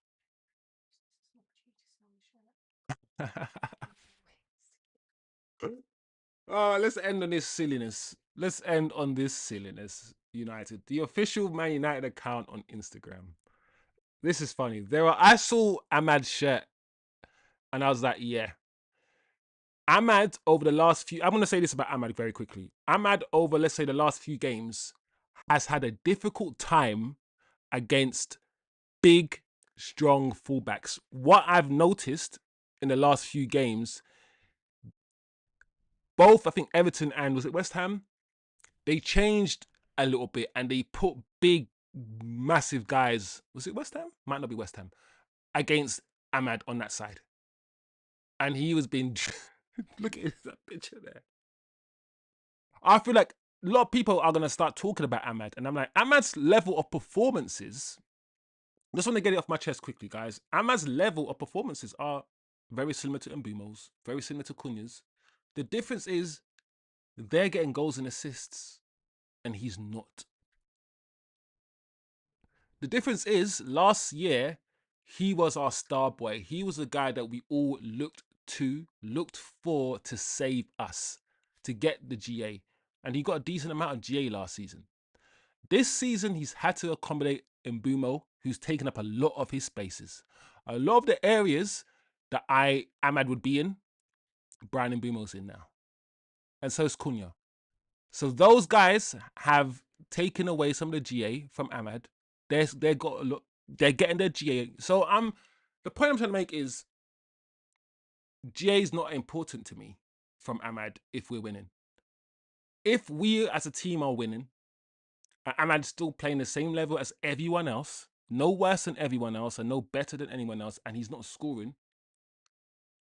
Oh, let's end on this silliness. Let's end on this silliness. United, the official Man United account on Instagram. This is funny. I saw Ahmad's shirt and I was like, yeah. Ahmad over the last few, I'm going to say this about Ahmad very quickly. Ahmad over, let's say, the last few games has had a difficult time against big, strong fullbacks. What I've noticed in the last few games, both, I think, Everton and was it West Ham? They changed a little bit and they put big, massive guys. Was it West Ham? Might not be West Ham. Against Ahmad on that side. And he was being. Look at that picture there. I feel like a lot of people are going to start talking about Ahmad. And I'm like, Ahmad's level of performances. I just want to get it off my chest quickly, guys. Ahmad's level of performances are very similar to Mbumo's, very similar to Cunha's. The difference is They're getting goals and assists, and he's not. The difference is last year, he was our star boy. He was the guy that we all looked for to save us, to get the GA. And he got a decent amount of GA last season. This season, he's had to accommodate Mbumo, who's taken up a lot of his spaces. A lot of the areas that Ahmad would be in, Brian Mbumo's in now. And so is Cunha. So those guys have taken away some of the GA from Ahmad. They're getting their GA. So the point I'm trying to make is GA is not important to me from Ahmad if we're winning. If we as a team are winning, and Ahmad's still playing the same level as everyone else, no worse than everyone else and no better than anyone else, and he's not scoring,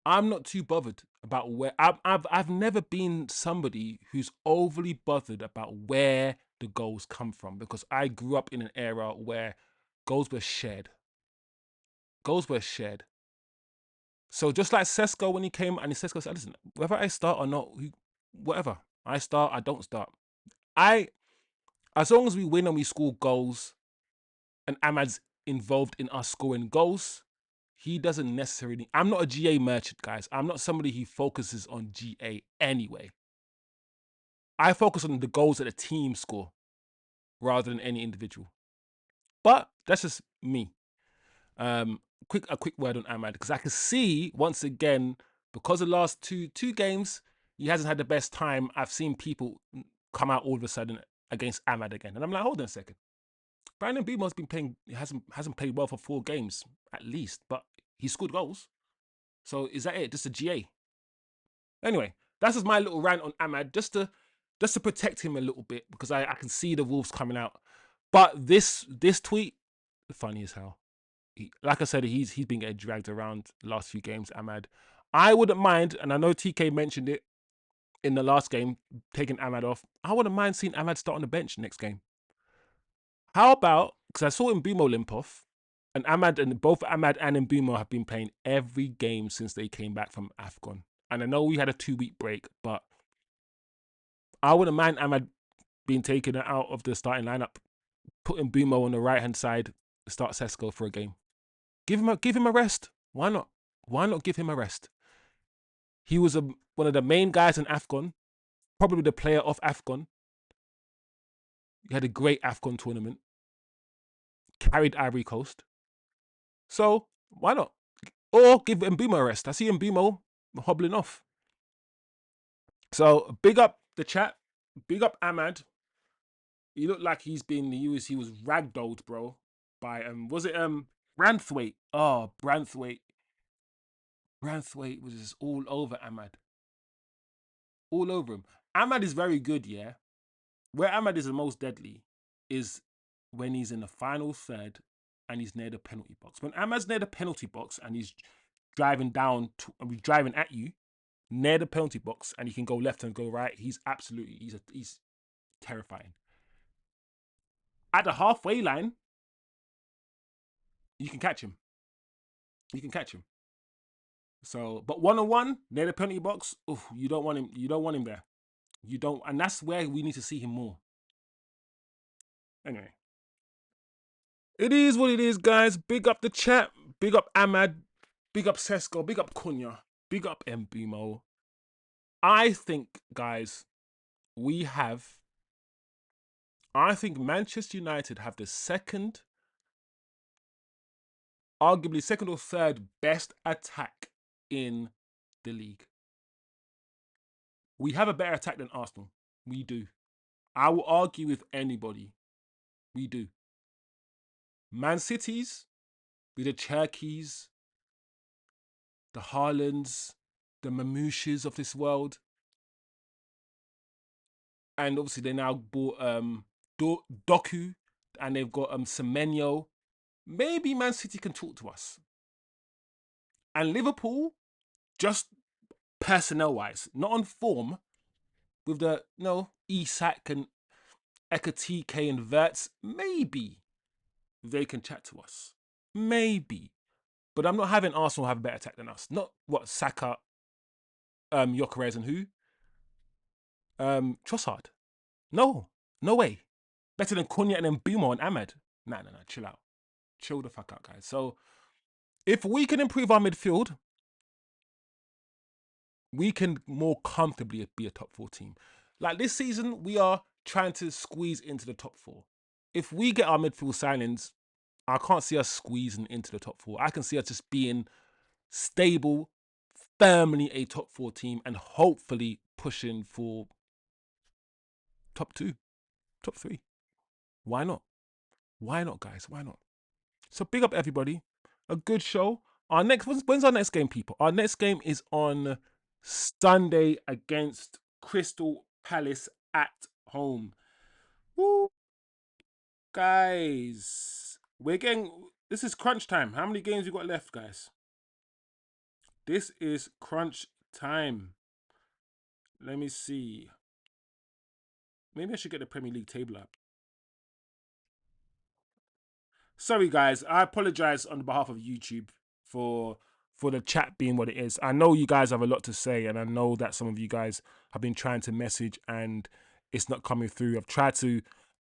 I'm not too bothered about where I've never been somebody who's overly bothered about where the goals come from, because I grew up in an era where goals were shared. Goals were shared. So just like Sesko when he came and Sesko said, listen, whether I start or not, whatever. I start, I don't start. As long as we win and we score goals and Ahmad's involved in us scoring goals, he doesn't necessarily... I'm not a GA merchant, guys. I'm not somebody who focuses on GA anyway. I focus on the goals that the team score rather than any individual. But that's just me. A quick word on Ahmad, because I can see once again, because the last two games he hasn't had the best time. I've seen people come out all of a sudden against Ahmad again, and I'm like, hold on a second. Brandon Beamer's been playing, hasn't played well for 4 games at least, but he scored goals. So is that it? Just a GA? Anyway, that's just my little rant on Ahmad, just to protect him a little bit, because I can see the Wolves coming out. But this tweet, funny as hell. Like I said, he's been getting dragged around the last few games, Ahmad. I wouldn't mind, and I know TK mentioned it in the last game, taking Ahmad off. I wouldn't mind seeing Ahmad start on the bench next game. How about, because I saw Mbumo limp off, and both Ahmad and Mbumo have been playing every game since they came back from AFCON. And I know we had a 2-week break, but I wouldn't mind Ahmad being taken out of the starting lineup, putting Mbumo on the right-hand side, start Sesko for a game. Give him a rest. Why not? Why not give him a rest? He was one of the main guys in AFCON, probably the player of AFCON. He had a great AFCON tournament. Carried Ivory Coast. So, why not? Or give Mbumo a rest. I see Mbumo hobbling off. So, big up the chat. Big up Ahmad. He looked like he was ragdolled, bro. By, was it Branthwaite? Oh, Branthwaite. Branthwaite was just all over Ahmad. All over him. Ahmad is very good, yeah. Where Ahmad is the most deadly is when he's in the final third and he's near the penalty box. When Ahmad's near the penalty box and he's driving driving at you near the penalty box, and he can go left and go right, he's terrifying. At the halfway line, you can catch him. So, but 1-on-1 near the penalty box, you don't want him. You don't want him there. You don't, and that's where we need to see him more. Anyway, it is what it is, guys. Big up the chat. Big up Ahmad. Big up Sesko. Big up Cunha. Big up Mbumo. I think, guys, I think Manchester United have the arguably second or third best attack in the league. We have a better attack than Arsenal. We do. I will argue with anybody. We do. Man City's, with the Cherkis, the Haalands, the Mamouches of this world, and obviously they now bought Doku, and they've got Semenyo. Maybe Man City can talk to us. And Liverpool, just personnel-wise, not on form, with the Isak and Ekatike and Verts, maybe they can chat to us. Maybe. But I'm not having Arsenal have a better attack than us. Not what Saka, Gyökeres and who? Trossard. No way. Better than Cunha and then Buma and Ahmed. Nah, chill out. Chill the fuck out, guys. So if we can improve our midfield, we can more comfortably be a top 4 team. Like this season, we are trying to squeeze into the top 4. If we get our midfield signings, I can't see us squeezing into the top 4. I can see us just being stable, firmly a top 4 team, and hopefully pushing for top 2, top 3. Why not? Why not, guys? Why not? So big up everybody. A good show. When's our next game, people? Our next game is on Sunday against Crystal Palace at home. Woo. Guys, this is crunch time. How many games we got left, guys? This is crunch time. Let me see. Maybe I should get the Premier League table up. Sorry, guys. I apologize on behalf of YouTube for the chat being what it is. I know you guys have a lot to say, and I know that some of you guys have been trying to message and it's not coming through. I've tried to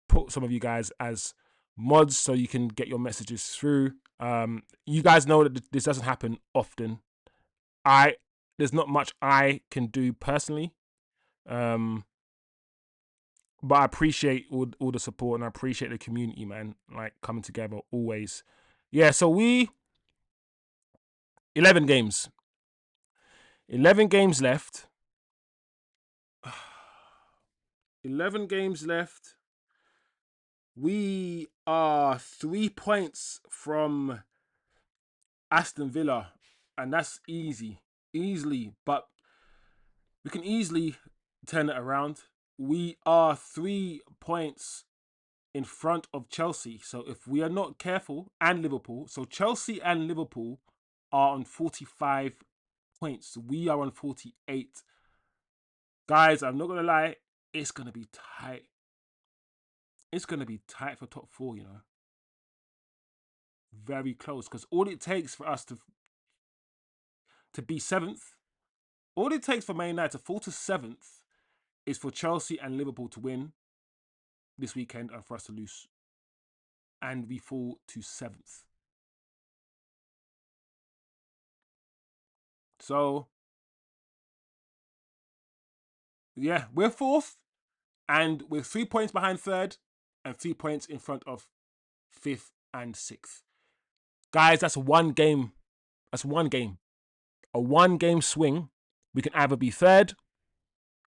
put some of you guys as mods so you can get your messages through. You guys know that this doesn't happen often. There's not much I can do personally. But I appreciate all the support, and I appreciate the community, man. Like coming together always. Yeah, so 11 games. 11 games left. 11 games left. We are 3 points from Aston Villa, and that's easily, but we can easily turn it around. We are 3 points in front of Chelsea. So if we are not careful, and Liverpool, so Chelsea and Liverpool are on 45 points. We are on 48. Guys, I'm not going to lie, it's going to be tight. It's going to be tight for top 4, you know. Very close, because all it takes for us to be 7th, all it takes for Man United to fall to 7th is for Chelsea and Liverpool to win this weekend and for us to lose. And we fall to 7th. So, yeah, we're 4th and we're 3 points behind 3rd and 3 points in front of 5th and 6th. Guys, that's one game. That's one game. A 1 game swing. We can either be 3rd.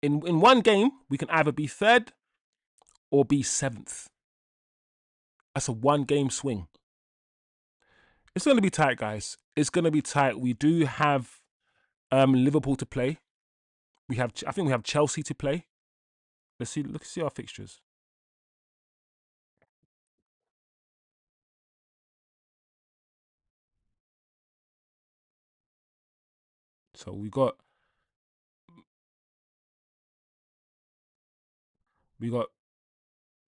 In one game, we can either be 3rd or be 7th. That's a 1 game swing. It's going to be tight, guys. It's going to be tight. We do have Liverpool to play. I think we have Chelsea to play. Let's see our fixtures. So we got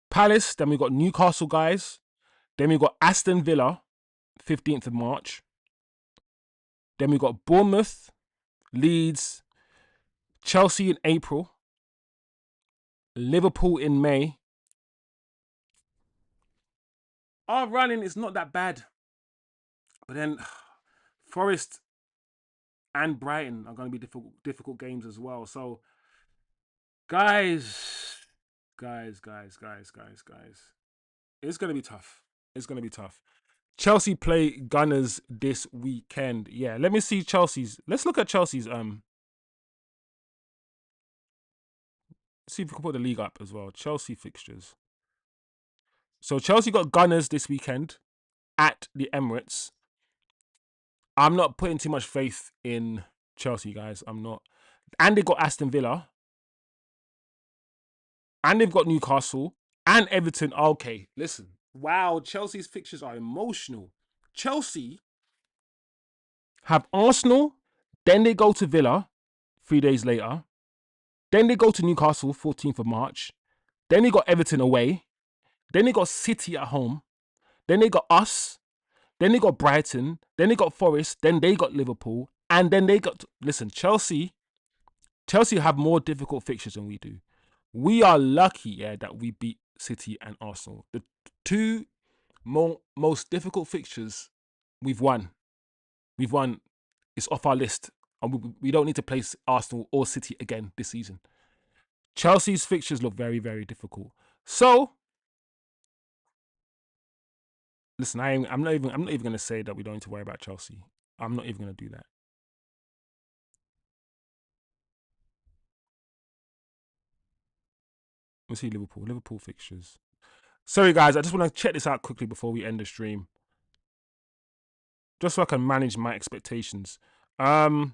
Palace, then we got Newcastle, guys. Then we got Aston Villa, 15th of March. Then we got Bournemouth, Leeds, Chelsea in April, Liverpool in May. Our running is not that bad. But then Forest and Brighton are going to be difficult games as well. So, guys. It's going to be tough. It's going to be tough. Chelsea play Gunners this weekend. Yeah, let me see Chelsea's. Let's look at Chelsea's. See if we can put the league up as well. Chelsea fixtures. So Chelsea got Gunners this weekend at the Emirates. I'm not putting too much faith in Chelsea, guys. I'm not. And they got Aston Villa. And they've got Newcastle and Everton. Okay, listen. Wow, Chelsea's fixtures are emotional. Chelsea have Arsenal, then they go to Villa 3 days later. Then they go to Newcastle 14th of March. Then they got Everton away. Then they got City at home. Then they got us. Then they got Brighton. Then they got Forest. Then they got Liverpool. And then they got... Listen, Chelsea have more difficult fixtures than we do. We are lucky, yeah, that we beat City and Arsenal. The two most difficult fixtures we've won. We've won. It's off our list, and we don't need to play Arsenal or City again this season. Chelsea's fixtures look very, very difficult. So, listen, I'm not even going to say that we don't need to worry about Chelsea. I'm not even going to do that. Let's see Liverpool fixtures. Sorry, guys, I just want to check this out quickly before we end the stream, just so I can manage my expectations. So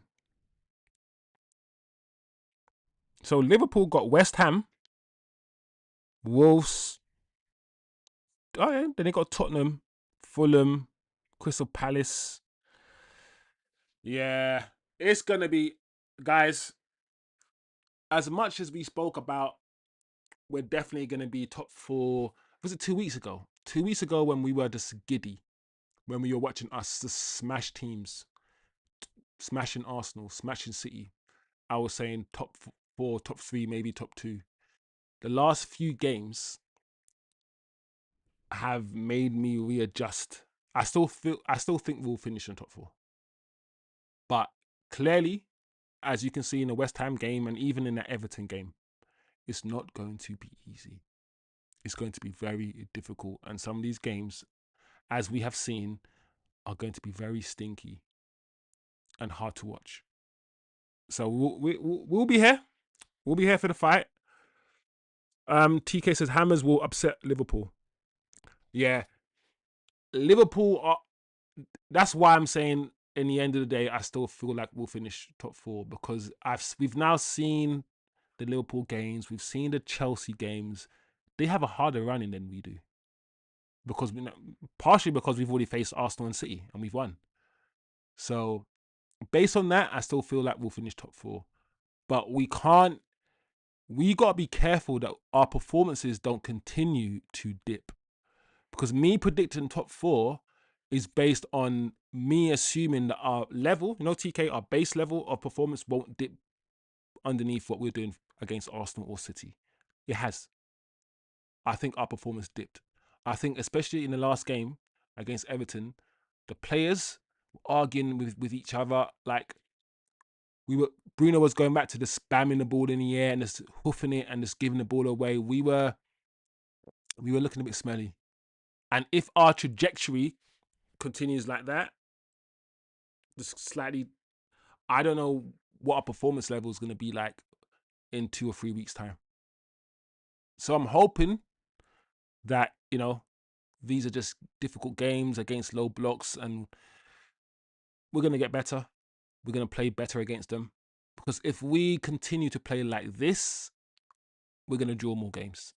Liverpool got West Ham, Wolves. Oh yeah, then they got Tottenham, Fulham, Crystal Palace. Yeah, it's gonna be, guys. As much as we spoke about, we're definitely gonna be top four. Was it 2 weeks ago? 2 weeks ago when we were just giddy, when we were watching us just smash teams, smashing Arsenal, smashing City. I was saying top four, top three, maybe top two. The last few games have made me readjust. I still think we'll finish in top four. But clearly, as you can see in the West Ham game and even in the Everton game, it's not going to be easy. It's going to be very difficult. And some of these games, as we have seen, are going to be very stinky and hard to watch. So we'll be here. We'll be here for the fight. TK says Hammers will upset Liverpool. Yeah, Liverpool are. That's why I'm saying in the end of the day, I still feel like we'll finish top four because we've now seen the Liverpool games, we've seen the Chelsea games. They have a harder running than we do because partially because we've already faced Arsenal and City and we've won. So based on that, I still feel like we'll finish top four, but we can't. We got to be careful that our performances don't continue to dip because me predicting top four is based on me assuming that our level, TK, our base level of performance won't dip underneath what we're doing against Arsenal or City. It has. I think our performance dipped. I think especially in the last game against Everton, the players were arguing with each other. Like Bruno was going back to the spamming the ball in the air and just hoofing it and just giving the ball away. We were looking a bit smelly. And if our trajectory continues like that, just slightly, I don't know what our performance level is going to be like in 2 or 3 weeks' time. So I'm hoping that, these are just difficult games against low blocks and we're going to get better. We're going to play better against them. Because if we continue to play like this, we're going to draw more games.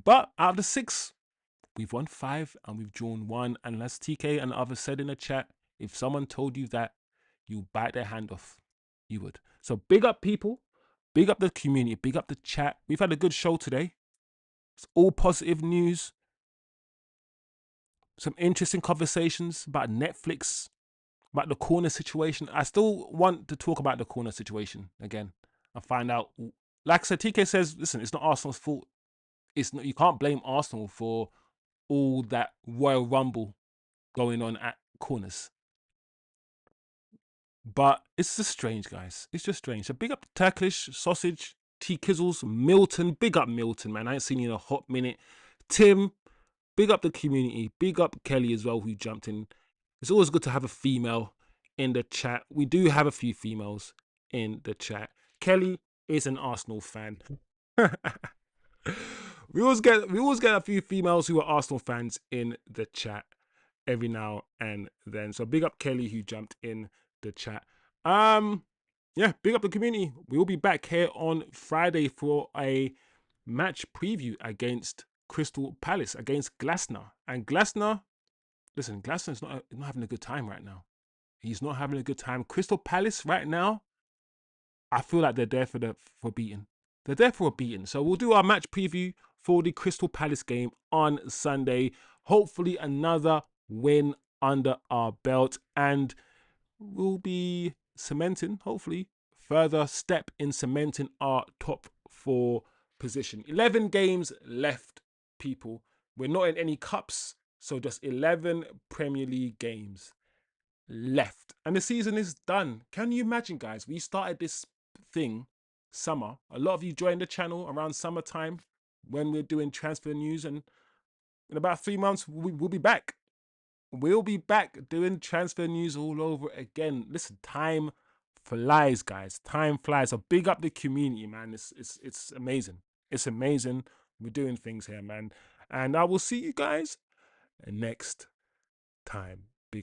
But out of the 6, we've won 5 and we've drawn 1. And as TK and others said in the chat, if someone told you that, you bite their hand off. You would. So big up people. Big up the community. Big up the chat. We've had a good show today. It's all positive news. Some interesting conversations about Netflix, about the corner situation. I still want to talk about the corner situation again and find out. Like I said, TK says, listen, it's not Arsenal's fault. It's not. You can't blame Arsenal for all that Royal Rumble going on at corners. But it's just strange, guys. It's just strange. So big up Turkish Sausage, T Kizzles, Milton. Big up Milton, man. I ain't seen you in a hot minute. Tim, big up the community. Big up Kelly as well, who jumped in. It's always good to have a female in the chat. We do have a few females in the chat. Kelly is an Arsenal fan. we always get a few females who are Arsenal fans in the chat every now and then. So big up Kelly who jumped in the chat. Yeah, big up the community. We will be back here on Friday for a match preview against Crystal Palace, against Glasner. And Glasner, listen, Glasner's not having a good time right now. He's not having a good time. Crystal Palace right now, I feel like they're there for beating. They're there for a beating. So we'll do our match preview for the Crystal Palace game on Sunday. Hopefully another win under our belt. And we'll be cementing, hopefully, further step in cementing our top 4 position. 11 games left, people. We're not in any cups, so just 11 Premier League games left. And the season is done. Can you imagine, guys? We started this thing summer. A lot of you joined the channel around summertime when we're doing transfer news, and in about 3 months, we'll be back. We'll be back doing transfer news all over again. Listen, time flies, guys. Time flies. So big up the community, man. It's amazing. It's amazing. We're doing things here, man. And I will see you guys next time.